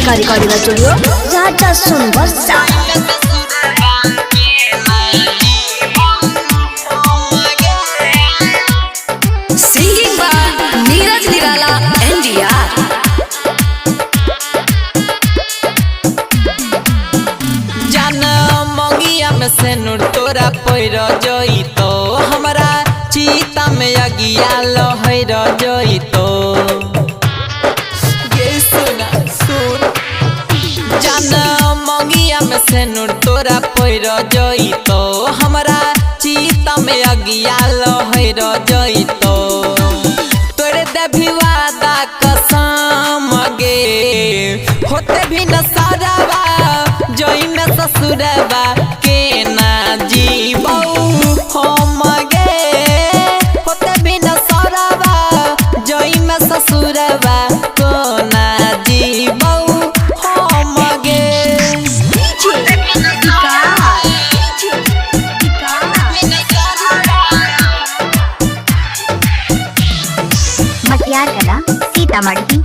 का recording studio Raja Sonvarsha. Singing by Neeraj Nirala NDR. जान मंगिया में से नूर तोरा पैर जई तो हमरा चीता में अगिया लहर जई तो जान मंगिया में से नूर तोरा पैर जई तो हमरा चीता में अगिया लहर जई तो तोरे देवी वादा कसम गे होते भी न सारावा जई में ससुरवा के ना जीवो हम गे होते भी न सारावा जई में ससुरवा को ना जीवो हम गे। मटियार कला सीतामढ़ी।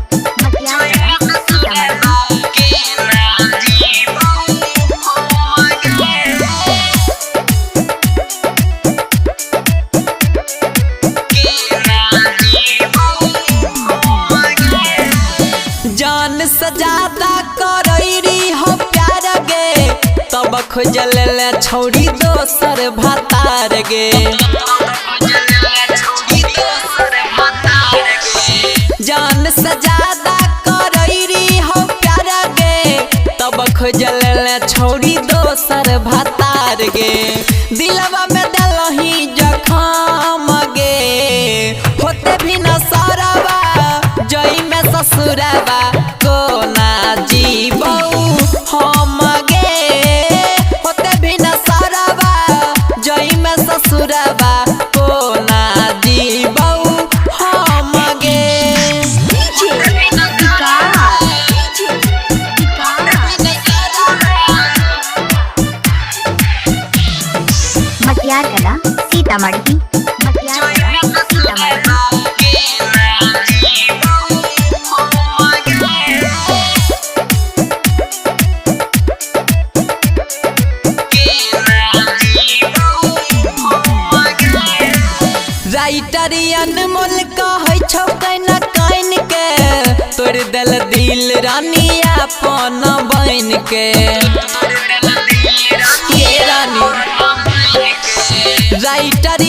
जान सजादा करैरी हो प्यार गे तब खोजल ले छौड़ी दोसर भातार गे। जान सजादा करैरी हो प्यार गे तब खोजल ले छौड़ी दोसर भातार गे। दिलवा में दलही जखम गे होते भी न सरवा जई में ससुरवा को ना जीवो हम गे होते भी न सरवा जई में ससुरवा को ना जीवो हम गे। मटियार कला सीतामढ़ी। राइटर अनमोल कहै छौ कैना काइन के तोड़ दिल दिल रानी अपन बन के ये रानी राइटर